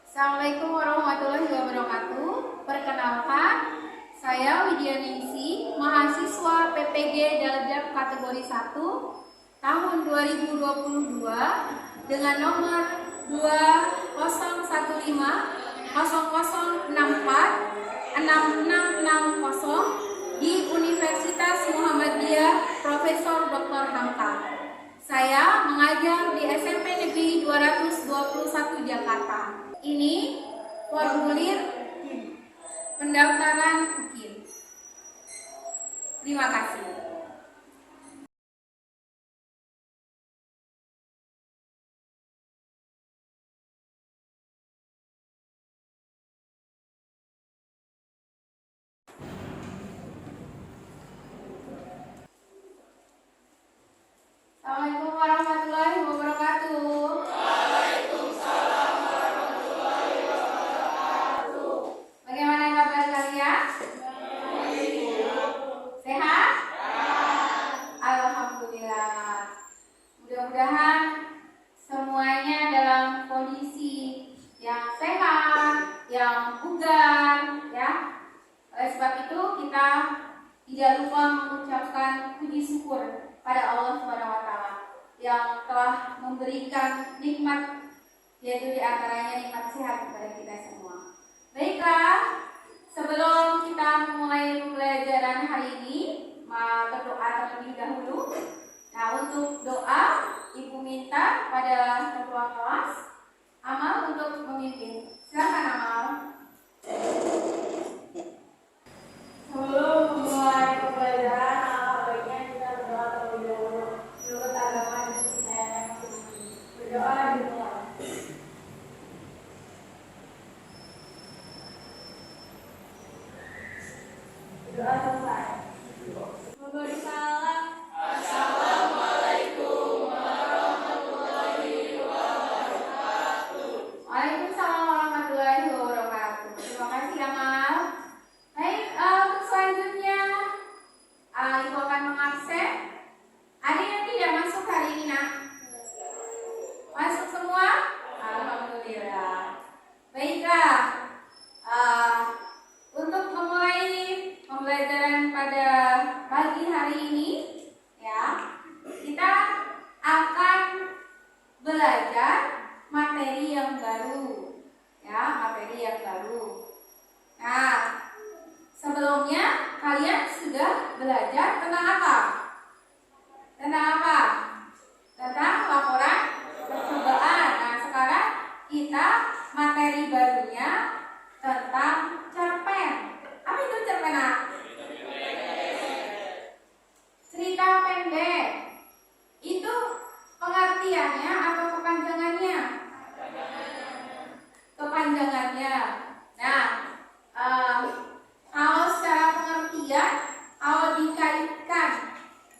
Assalamualaikum warahmatullahi wabarakatuh. Perkenalkan, saya Widya Ningsi, mahasiswa PPG Dalajat kategori 1 tahun 2022 dengan nomor 2010646660 di Universitas Muhammadiyah Profesor Dr. Hamka. Saya mengajar di SMP Negeri 221 Jakarta. Ini formulir pendaftaran UKIM. Terima kasih. Assalamualaikum warahmatullahi wabarakatuh. Waalaikumsalam warahmatullahi wabarakatuh. Bagaimana kabar kalian? Sehat? Alhamdulillah. Mudah-mudahan semuanya dalam kondisi yang sehat, yang bugar, ya. Oleh sebab itu kita tidak lupa mengucapkan puji syukur pada Allah Subhanahu wa taala yang telah memberikan nikmat, yaitu diantaranya nikmat sehat kepada kita semua. Baiklah, sebelum kita memulai pembelajaran hari ini, berdoa terlebih dahulu. Nah, untuk doa, Ibu minta pada ketua kelas Amal untuk memimpin. Silakan Amal. Sebelum memulai pembelajaran, alangkah baiknya kita berdoa terlebih dahulu. Menurut agama dan berdoa dimulai. Doa selesai. Memberi salam. Assalamualaikum warahmatullahi wabarakatuh. Waalaikumsalam warahmatullahi wabarakatuh. Terima kasih Amal. Baik, untuk selanjutnya Ibu akan mengabsen. Ada yang tidak masuk hari ini, nak? Masuk semua? Alhamdulillah. Baiklah, untuk memulai pembelajaran pada pagi hari ini, ya, kita akan belajar materi yang baru, ya, materi yang baru. Nah, sebelumnya kalian sudah belajar tentang apa? Tentang apa? Tentang laporan percobaan. Nah, sekarang kita materi barunya tentang cerpen. Apa itu cerpen? Cerita pendek. Itu pengertiannya atau kepanjangannya? Kepanjangannya. Nah, kalau secara pengertian, kalau dikaitkan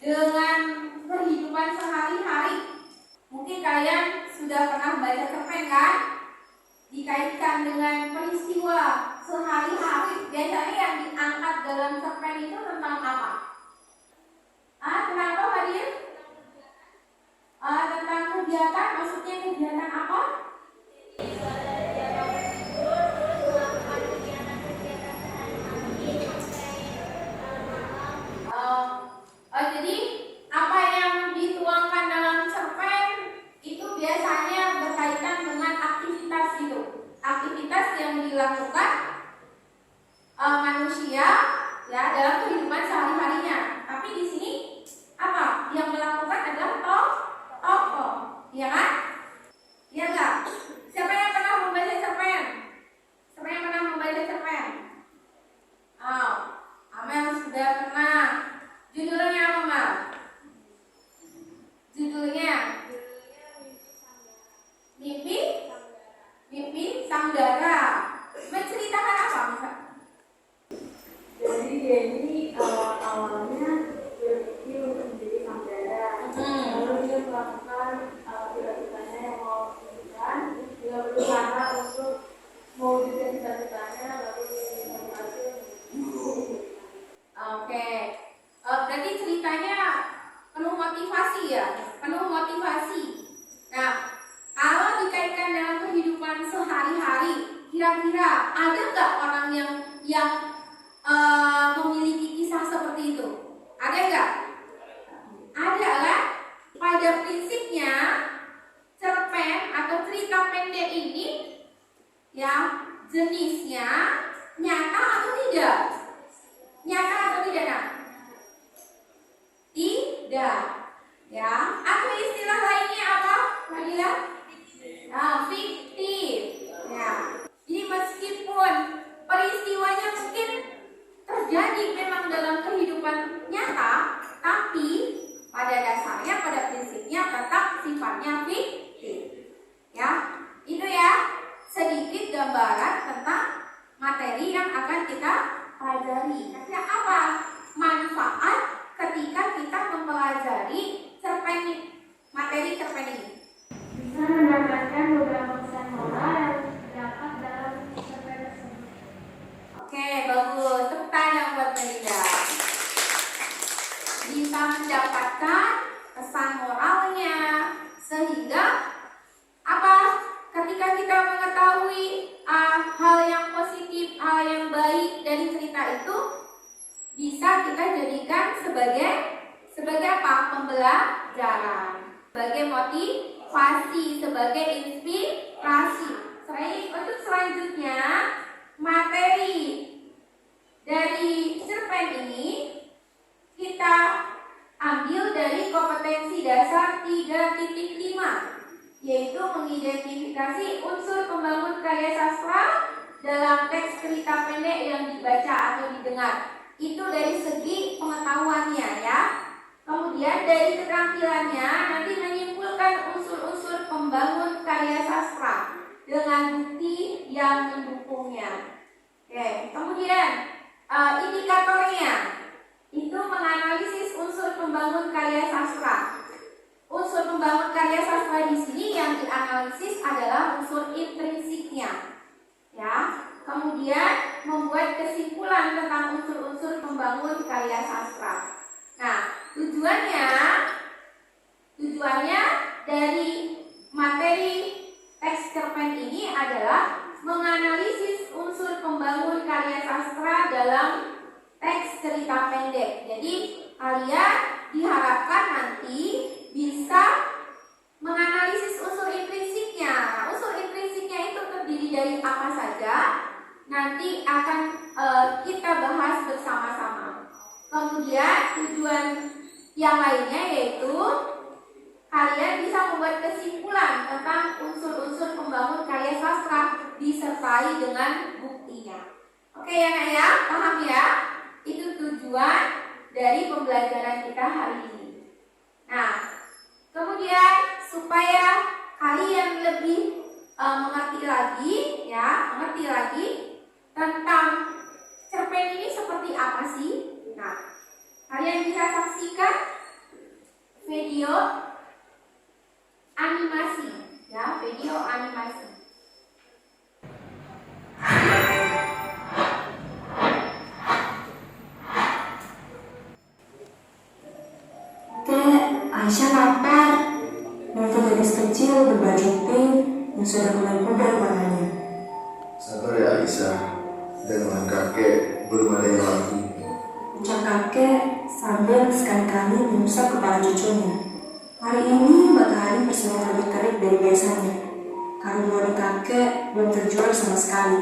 dengan kehidupan sehari-hari, mungkin kalian sudah pernah baca cerpen kan? Dikaitkan dengan peristiwa sehari-hari, biasanya yang diangkat dalam cerpen itu tentang apa? Tentang apa, Fadil? Tentang kegiatan, maksudnya kegiatan apa? Jadi apa yang dituangkan dalam cerpen itu biasanya berkaitan dengan aktivitas itu, aktivitas yang dilakukan manusia, ya, dalam kehidupan sehari-harinya. Tapi di sini apa yang melakukan adalah tokoh, ya kan? Ya enggak? Siapa yang pernah membaca cerpen? Siapa yang pernah membaca cerpen? Amel sudah pernah. Judulnya apa, Mal? Judulnya Mimpi Sanggara. Menceritakan apa, Misal? Jadi dia ini awalnya berpikir untuk menjadi sanggara. Lalu dia melakukan aktivitas Ya, jenisnya nyata atau tidak? Nyata atau tidak, Nak? Tidak. Ya, atau istilah lainnya apa, Fadila? Fiktif. Ya. Jadi meskipun peristiwanya mungkin terjadi memang dalam kehidupan nyata, tapi pada dasarnya, pada prinsipnya tetap sifatnya fiktif. Ya, itu ya sedikit gambaran tentang materi yang akan kita pelajari. Kira apa manfaat ketika kita mempelajari materi cerpen ini? Bisa mendapatkan beberapa pesan moral yang terdapat dalam cerpen tersebut. Oke, bagus. Tepuk tangan buat Melinda. Bisa mendapatkan pesan moralnya, sehingga apa? Ketika kita mengetahui hal yang positif, hal yang baik dari cerita itu, bisa kita jadikan sebagai apa? Pembelajaran, sebagai motivasi, sebagai inspirasi. Untuk selanjutnya, materi dari cerpen ini kita ambil dari kompetensi dasar 3.5, yaitu mengidentifikasi unsur pembangun karya sastra dalam teks cerita pendek yang dibaca atau didengar. Itu dari segi pengetahuannya ya. Kemudian dari keterampilannya nanti menyimpulkan unsur-unsur pembangun karya sastra dengan bukti yang mendukungnya. Oke, kemudian indikatornya itu menganalisis unsur pembangun karya sastra. Unsur pembangun karya sastra di sini yang dianalisis adalah unsur intrinsiknya. Ya, kemudian membuat kesimpulan tentang unsur-unsur pembangun karya sastra. Nah, tujuannya dari materi teks cerpen ini adalah menganalisis unsur pembangun karya sastra dalam teks cerita pendek. Jadi kalian diharapkan nanti bisa menganalisis unsur intrinsiknya. Nah, unsur intrinsiknya itu terdiri dari apa saja? Nanti akan kita bahas bersama-sama. Kemudian tujuan yang lainnya yaitu kalian bisa membuat kesimpulan tentang unsur-unsur pembangun karya sastra disertai dengan buktinya. Oke ya Nak ya, paham ya? Itu tujuan dari pembelajaran kita hari ini. Nah, kemudian supaya kalian lebih mengerti lagi tentang cerpen ini seperti apa sih? Nah, kalian bisa saksikan video animasi, ya, video animasi. Aisyah lapar. Nanti gadis kecil berbaju pink yang sudah mulai pudar warnanya. Sabar ya Aisyah, dengan kakek belum ada yang lagi. Ucap kakek sambil sekali-kali mengusap kepala cucunya. Hari ini matahari bersinar lebih terik dari biasanya. Karung kakek belum terjual sama sekali.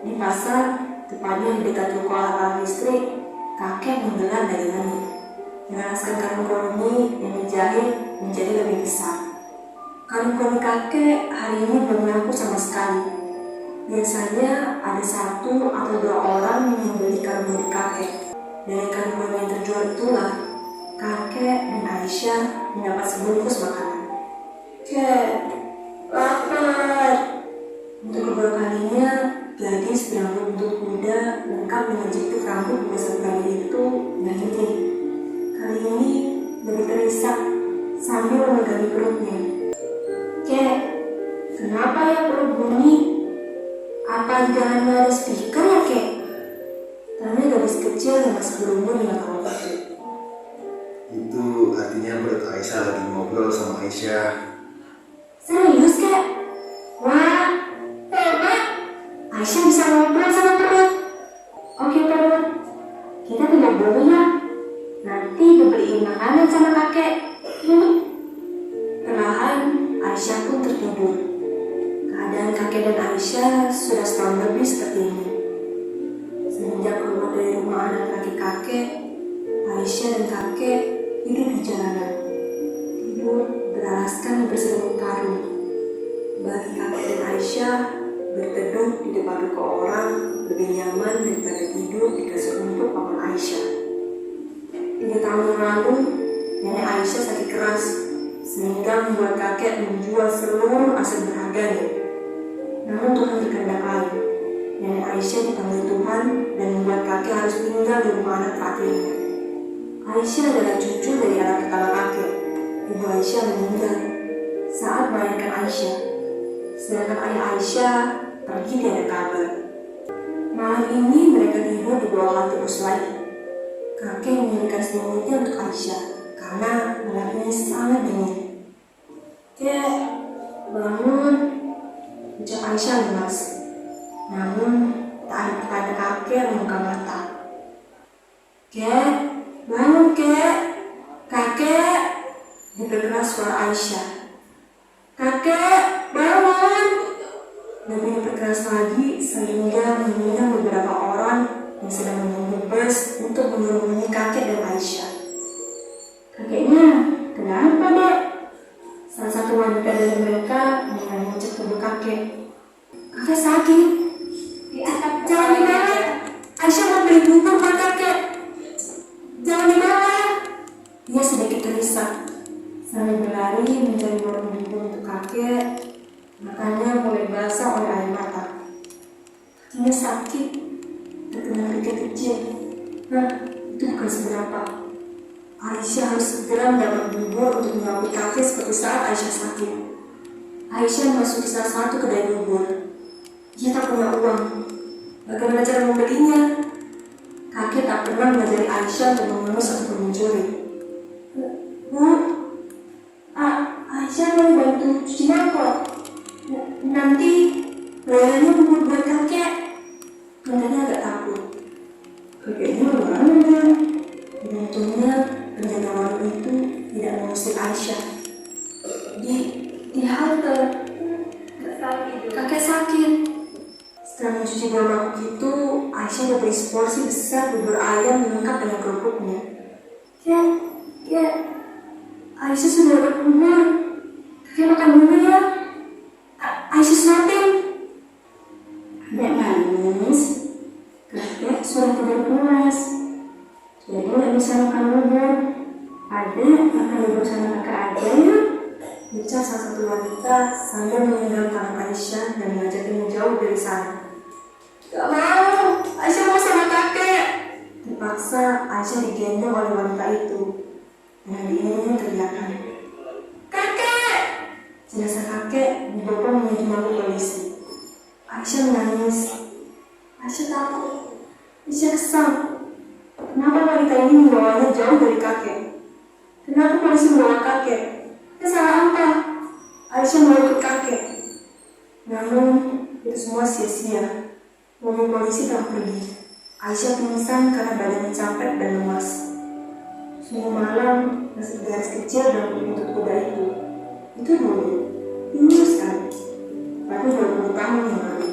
Di pasar, tepatnya di dekat toko alat listrik, kakek menggelar dagangannya. Dengan askar karung-karung yang dijahit menjadi lebih besar. Karung-karung kakek hari ini belum laku sama sekali. Biasanya ada 1 atau 2 orang yang membeli karung kakek. Dari karung yang terjual itulah kakek dan Aisyah mendapat sebungkus makanan. Kek, lapar. Untuk kedua kalinya, gadis berambut buntut kuda lengkap dengan jepit rambut biasa berani itu berhenti. Kali ini lebih terisak sambil memegangi perutnya. Kek, kenapa ya perut bunyi? Apa jangan ada speaker ya kek? Tanya gadis kecil yang masih berumur 5 tahun itu. Itu artinya perut Aisyah lagi ngobrol sama Aisyah. Serius kek? Wah, hebat! Aisyah bisa ngobrol sama perut. Oke perut, kita tinggal dulu ya. Nanti dibeliin makanan sama kakek. Perlahan Aisyah pun tertidur. Keadaan kakek dan Aisyah Aisyah sudah setahun lebih seperti ini. Semenjak keluar dari rumah anak kakek-kakek, Aisyah dan kakek hidup di jalanan. Tidur beralaskan berselimut karung. Bagi kakek dan Aisyah, berteduh di depan ruko orang lebih nyaman daripada tidur di kasur rumput paman Aisyah. 3 tahun yang lalu, nenek Aisyah sakit keras, sehingga membuat kakek menjual seluruh aset berharganya. Namun Tuhan berkehendak lain. Nenek Aisyah dipanggil Tuhan dan membuat kakek harus tinggal di rumah anak terakhirnya. Aisyah adalah cucu dari anak pertama kakek. Ibu Aisyah meninggal saat melahirkan Aisyah, sedangkan ayah Aisyah pergi tiada kabar. Malam ini mereka tidur di bawah halte bus lain. Kakek mengirimkan selimutnya untuk Aisyah karena malamnya sangat dingin. Kek, bangun, ucap Aisyah lemas. Namun tak ada tanda kakek membuka mata. Kek, bangun kek, kakek, diperkeras suara Aisyah. Kakek, bangun. Lebih diperkeras lagi sehingga mengundang beberapa orang yang sedang menunggu bus untuk menghubungi kakek dan Aisyah. Kakeknya, kenapa dek? Salah satu wanita dari mereka mulai mengecek tubuh kakek. Kakek sakit. Jangan dibawa. Aisyah mau beli bubur buat kakek. Jangan dibawa. Dia sedikit gelisah sambil berlari mencari warung bubur untuk kakek. Matanya mulai basah oleh air mata. Kakinya sakit, terkena kerikil kecil. Nah, itu bukan seberapa. Aisyah harus segera mendapat bubur untuk menyambut kakek seperti saat Aisyah sakit. Aisyah memasuki salah satu kedai bubur. Dia tak punya uang. Bagaimana cara membelinya? Kakek tak pernah mengajari Aisyah untuk mengemis ataupun mencuri. Bu, Aisyah mau bantu cuci mangkok. Nanti bayarnya bubur buat kakek. Kakeknya agak takut. Kakeknya mana? Beruntungnya penjaga warung itu tidak mengusir Aisyah. Di halte kakek sakit. Setelah mencuci 2 mangkok itu, Aisyah memberi seporsi besar bubur ayam lengkap dengan kerupuknya. Kek, Aisyah sudah dapat bubur. Kakek makan dulu ya. Aisyah suapin. Adek manis. Kakek sudah tidur pulas, jadi nggak bisa makan bubur. Adek makan bubur sama kakak aja ya, ucap salah satu wanita sambil mengenggam tangan Aisyah dan mengajaknya menjauh dari sana. Gak mau, Aisyah mau sama kakek. Terpaksa Aisyah digendong oleh wanita itu dan diiringi teriakan, kakek! Jenazah kakek dibawa menuju mobil polisi. Aisyah menangis. Aisyah takut. Aisyah kesal. Kenapa wanita ini membawanya jauh dari kakek? Kenapa polisi membawa kakek? Salah apa? Aisyah mau ikut kakek. Namun itu semua sia-sia. Mobil polisi telah pergi. Aisyah pingsan karena badannya capek dan lemas. Suatu malam masih garis kecil dalam buntut kuda itu. Itu dulu sekali. Pada 20 tahun yang lalu.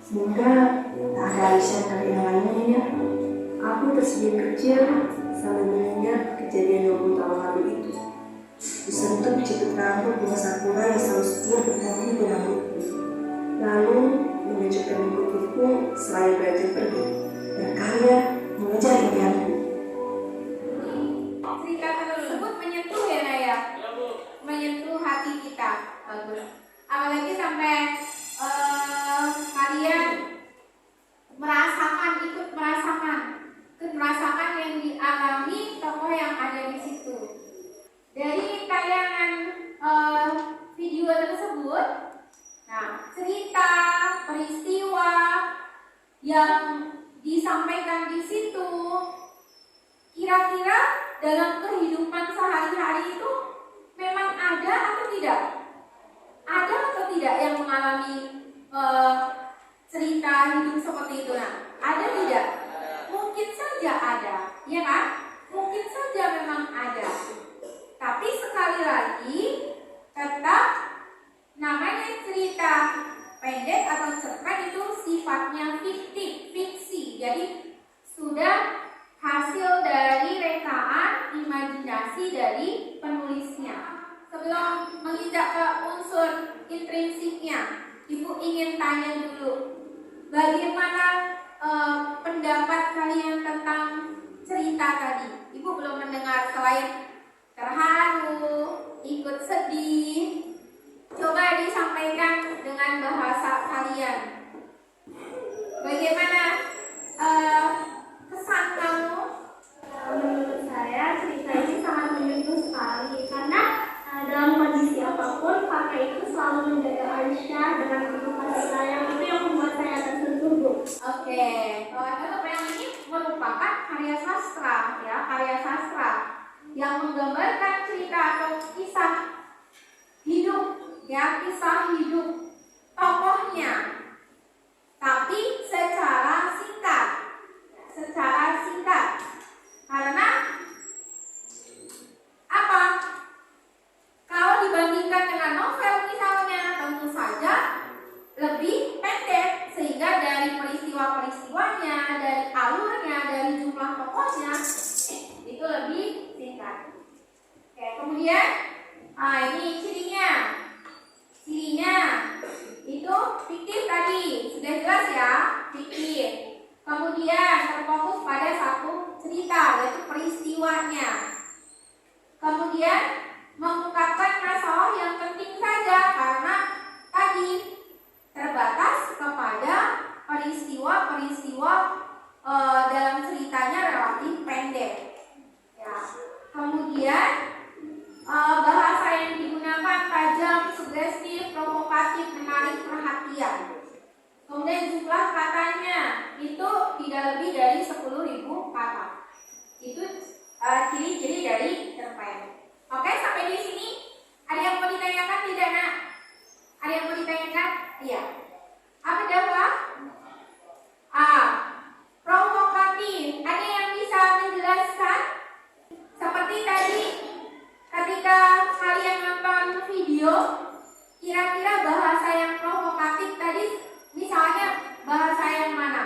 Semoga tak ada Aisyah dan kakek yang lainnya ya. Aku tersenyum kecil sambil mengingat kejadian 20 tahun lalu itu. Disentuh jepit rambut bunga sakura yang selalu setia berhenti di rambutku. Lalu menunjukkan mengikutiku selain belajar pergi dan karya mengejar impianku. Cerita tersebut menyentuh ya Naya, menyentuh hati kita. Bagus. Apalagi sampai kalian ikut merasakan yang dialami tokoh yang ada di situ. Dari tayangan video tersebut, nah cerita peristiwa yang disampaikan di situ, kira-kira dalam kehidupan sehari-hari itu memang ada atau tidak? Ada atau tidak yang mengalami cerita hidup seperti itu? Nah, ada tidak? Mungkin saja ada, ya kan? Mungkin saja memang ada. Tapi sekali lagi, tetap namanya cerita pendek atau cerpen itu sifatnya fiktif, fiksi. Jadi sudah hasil dari rekaan imajinasi dari penulisnya. Sebelum menginjak ke unsur intrinsiknya, Ibu ingin tanya dulu, bagaimana pendapat kalian tentang cerita tadi? Ibu belum mendengar, selain terharu, ikut sedih, coba disampaikan dengan bahasa kalian. Bagaimana kesan kamu? Menurut saya cerita ini sangat menyentuh sekali karena dalam kondisi apapun kakek itu selalu menjaga Aisyah dengan penuh kasih sayang. Itu yang membuat saya tersentuh, Bu. Oke, yang ini merupakan karya sastra, ya, karya sastra yang menggambarkan cerita atau kisah hidup, ya, kisah hidup tokohnya, tapi secara singkat, karena apa? Kalau dibandingkan dengan novel misalnya, tentu saja lebih pendek, sehingga dari peristiwa-peristiwanya, dari alurnya, dari jumlah tokohnya itu lebih singkat. Oke, kemudian ini cirinya itu fiktif tadi, sudah jelas ya, fiktif. Kemudian terfokus pada satu cerita, yaitu peristiwanya. Kemudian mengungkapkan masalah yang penting saja, karena tadi terbatas kepada peristiwa-peristiwa dalam ceritanya relatif pendek. Ya. Kemudian bahasa yang digunakan tajam, sugestif, provokatif, menarik perhatian. Kemudian jumlah katanya itu tidak lebih dari 10.000 kata. Itu ciri-ciri dari cerpen. Oke, sampai di sini ada yang mau ditanyakan tidak, Nak? Ada yang mau ditanyakan? Iya. Apa jawab? Provokatif. Ada yang bisa menjelaskan? Seperti tadi ketika kalian nonton video, kira-kira bahasa yang provokatif tadi misalnya bahasa yang mana?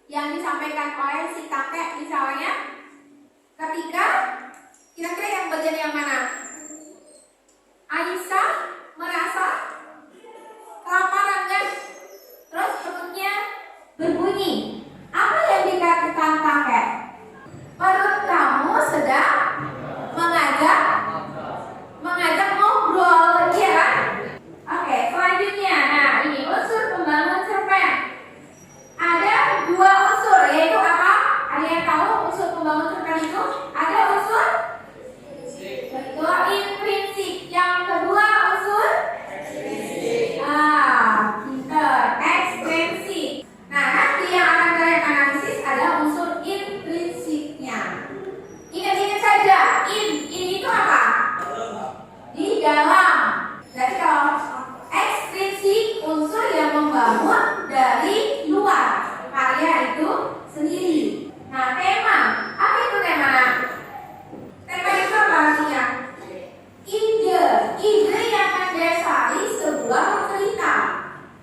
Yang disampaikan oleh si kakek misalnya, ketika kira-kira yang bagian yang mana? Aisyah merasa kelaparan kan? Terus perutnya berbunyi. Apa yang dikatakan kakek? Perut kamu sedang mengajak ngobrol, iya kan? Oke, selanjutnya, nah ini unsur pembangun cerpen. Ada 2 unsur, yaitu apa? Ada yang tahu unsur pembangun cerpen itu? Ada unsur intrinsik. Yang kedua unsur ekstrinsik. Nah, nanti yang akan kalian analisis adalah unsur intrinsiknya. Ingat-ingat saja, ini itu apa? Di dalam. Jadi kalau ekstrinsik, unsur yang membangun dari luar karya itu sendiri. Nah, tema. Apa itu tema? Tema itu apa artinya? Ide yang mendasari sebuah cerita.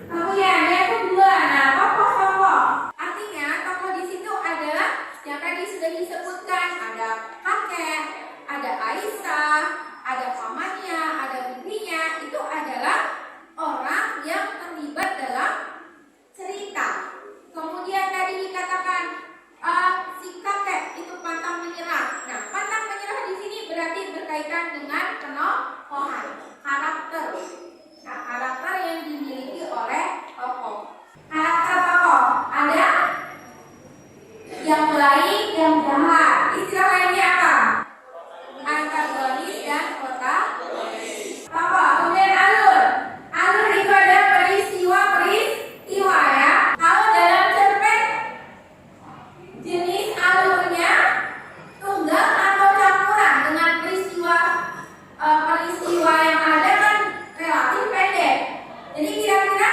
Kemudian yang kedua, nah tokoh-tokoh. Artinya tokoh di situ adalah yang tadi sudah disebutkan, ada kakek, ada Aisyah, ada pamannya, ada bibinya. Itu adalah orang yang terlibat dalam cerita. Kemudian tadi dikatakan si kakek itu pantang menyerah. Nah, pantang menyerah di sini berarti berkaitan dengan penokohan karakter. Nah, karakter yang dimiliki oleh tokoh. Karakter tokoh ada yang baik, yang jahat. Istilah lainnya apa? Antagonis dan protagonis. Tokoh. Kemudian alur. Alur itu ada peristiwa ya. Kalau dalam cerpen jenis alurnya tunggal atau campuran dengan peristiwa yang ada kan relatif pendek. Jadi kira-kira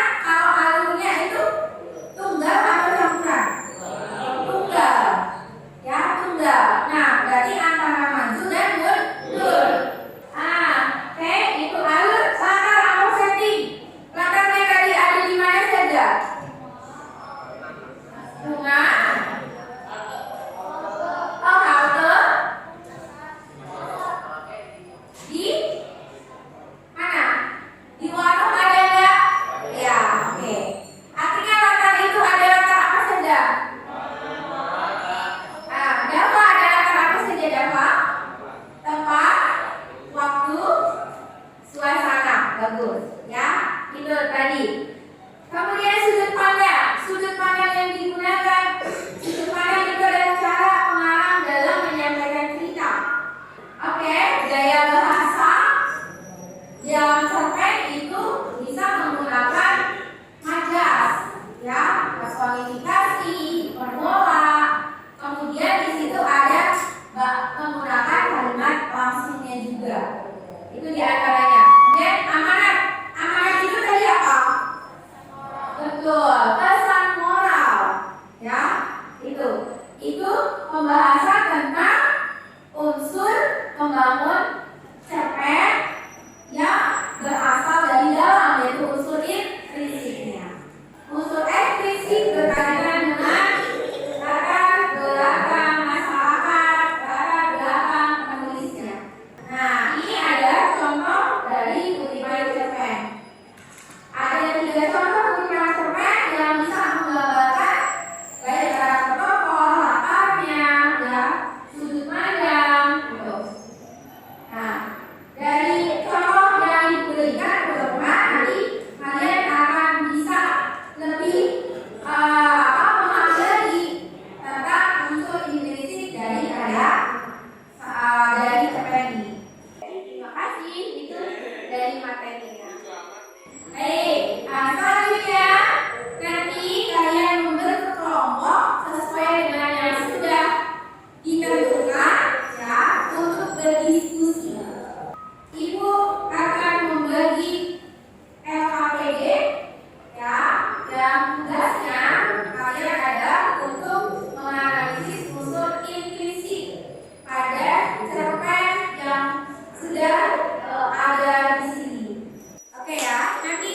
bagus. Ya, itu tadi. Kemudian sudut pandang yang digunakan. Sudut pandang itu adalah cara pengarang dalam menyampaikan cerita. Oke, gaya bahasa yang cerpen itu bisa menggunakan majas, ya, personifikasi, permola. Kemudian di situ ada menggunakan kalimat langsungnya juga. Itu diantaranya. Kemudian amanat itu tadi apa? Betul, pesan moral, ya, itu pembahasan tentang unsur membangun cerpen yang berasal dari dalam, yaitu unsur intrinsipnya. Unsur ekstrisik berkaitan dengan latar belakang masyarakat, latar belakang penulisnya. Nah, ini ada contoh dari kutipan cerpen. Ada 3 contoh kutipan cerpen yang bisa menggambarkan gaya karakter tokoh, latarnya, ya, sudut pandang, gitu. Nah, dari contoh yang diberikan mudah-mudahan nanti kalian akan bisa lebih memahami tentang unsur intrinsik dari cerpen ini. Terima kasih, itu dari materinya. Baik, selanjutnya nanti kalian membentuk kelompok sesuai dengan yang sudah ditentukan, ya, untuk berdiskusi. Ibu akan membagi LKPD, ya, yang tugasnya kalian adalah untuk menganalisis unsur intrinsik pada cerpen yang sudah ada di sini. Oke ya, nanti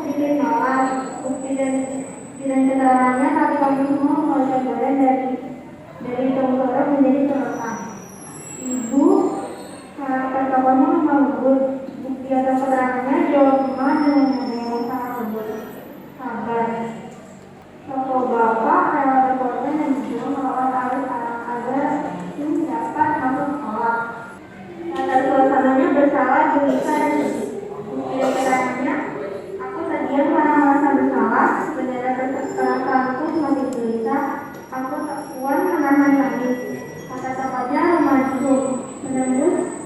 sedikit nolak. Bukti dan keterangannya tapi kami semua menguasai jalan dari Tongkoro menjadi Torokan. Ibu perkawannya membangun. Bukti atau keterangannya jawab semua dengan nada yang sangat lembut. Sabar. Toko bapak rela berkorban dan juga melawan arus agar dapat masuk sekolah. Tata suasananya bersalah, gelisah dan sedih. Bukti dan keterangannya, aku terdiam karena merasa bersalah. Bendera perasaanku semakin gelisah. Aku tak kuat menahan tangis. Kata tepatnya remaja menembus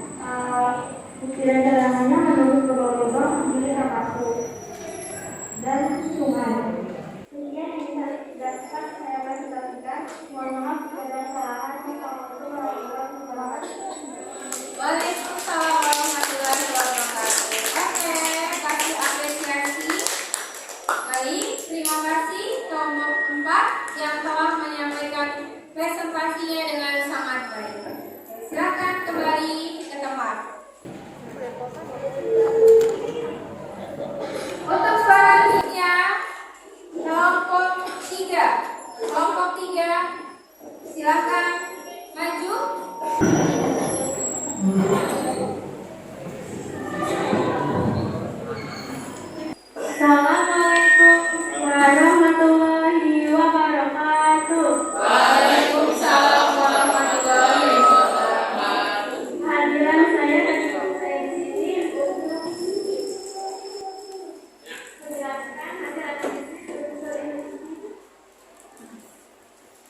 bukti dan keterangannya menembus lubang-lubang di kapasku dan sungai. Sekian yang dapat saya presentasikan. Mohon maaf kepada kesalahan. Assalamualaikum warahmatullahi wabarakatuh. Waalaikumsalam warahmatullahi wabarakatuh. Oke, kasih apresiasi. Baik, terima kasih kelompok 4 yang telah menyampaikan presentasinya dengan sangat baik. Silakan kembali ke tempat. Untuk selanjutnya kelompok 3. Kelompok 3 silakan maju. Assalamualaikum warahmatullahi wabarakatuh. Waalaikumsalam warahmatullahi wabarakatuh. Hadiran saya di sini untuk menjelaskan hasil unsur ini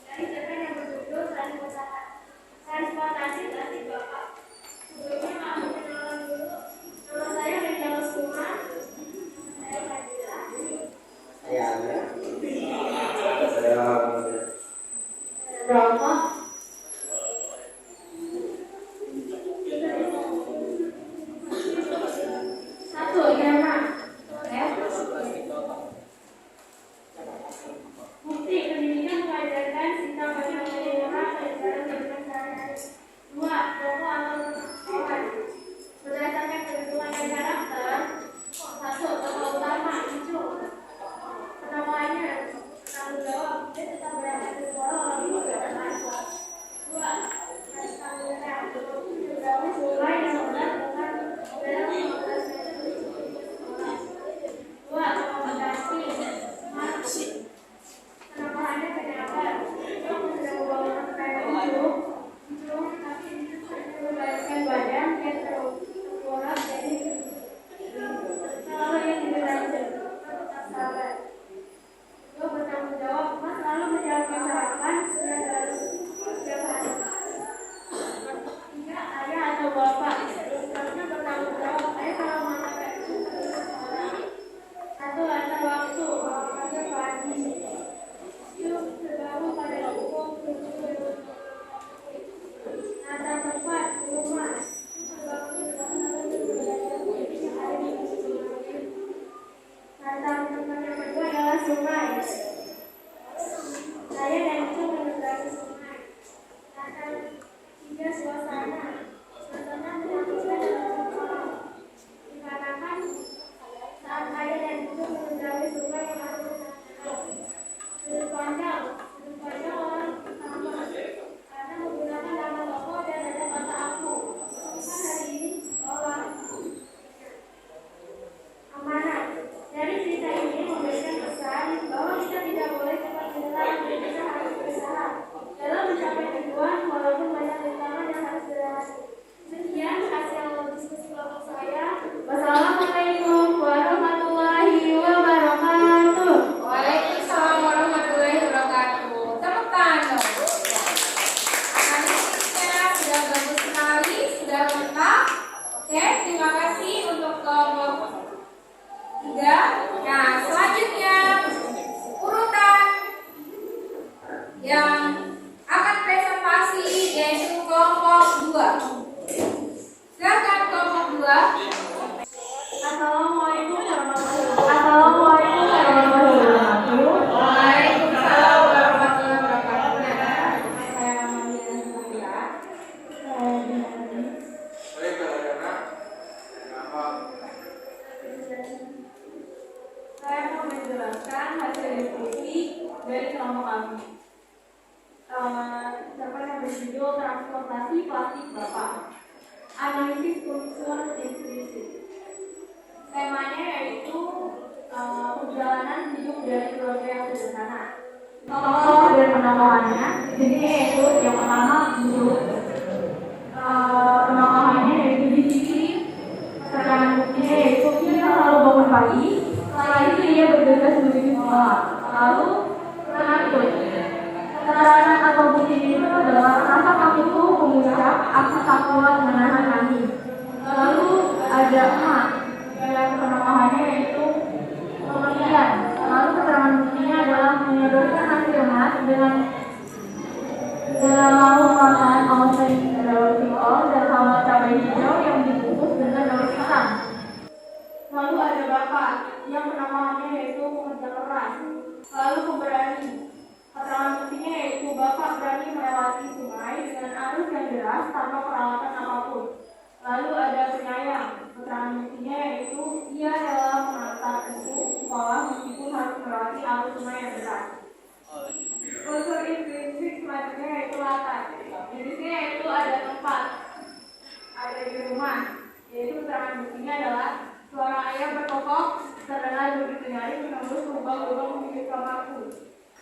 dari cerpen yang berjudul transportasi Bapak. Sebelumnya Bapak. Analisis unsur intuisi. Temanya yaitu perjalanan hidup dari keluarga yang sederhana. Tokoh dan penambahannya, jadi yaitu yang pertama guru. Penambahannya yaitu disiplin. Keterangan buktinya yaitu ia selalu bangun pagi. Setelah itu ia bergegas menuju sekolah. Lalu penakut. Keterangan atau buktinya itu adalah rasa takut itu memuncak, aku tak kuat menahan nangis. Lalu ada emak, yang penambahannya yaitu pengertian. Lalu keterangan buktinya adalah menyodorkan hasil emas dengan lauk makan oseng daun singkong dan sama cabai hijau yang dibungkus dengan daun pisang. Lalu ada bapak yang penambahannya yaitu pekerja keras. Lalu pemberani. Keterangan buktinya yaitu bapak berani melewati sungai dengan arus yang deras tanpa peralatan apapun. Lalu ada penyayang. Keterangan buktinya yaitu ia rela mengantar untuk sekolah meskipun harus melewati arus sungai yang deras. Unsur intrinsik selanjutnya yaitu latar. Jenisnya yaitu ada tempat, ada di rumah. Yaitu keterangan buktinya adalah suara ayah berkokok terdengar begitu nyaring menembus lubang-lubang di kamarku.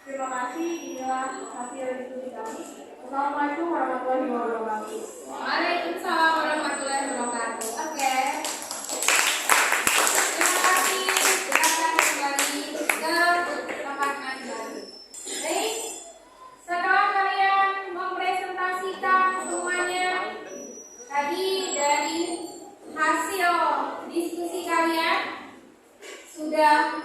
Terima kasih, inilah hasil diskusi kami. Assalamualaikum warahmatullahi wabarakatuh. Waalaikumsalam warahmatullahi wabarakatuh. Oke. Terima kasih. Silakan kembali ke tempat ngajar. Baik. Setelah kalian mempresentasikan semuanya, tadi dari hasil diskusi kalian sudah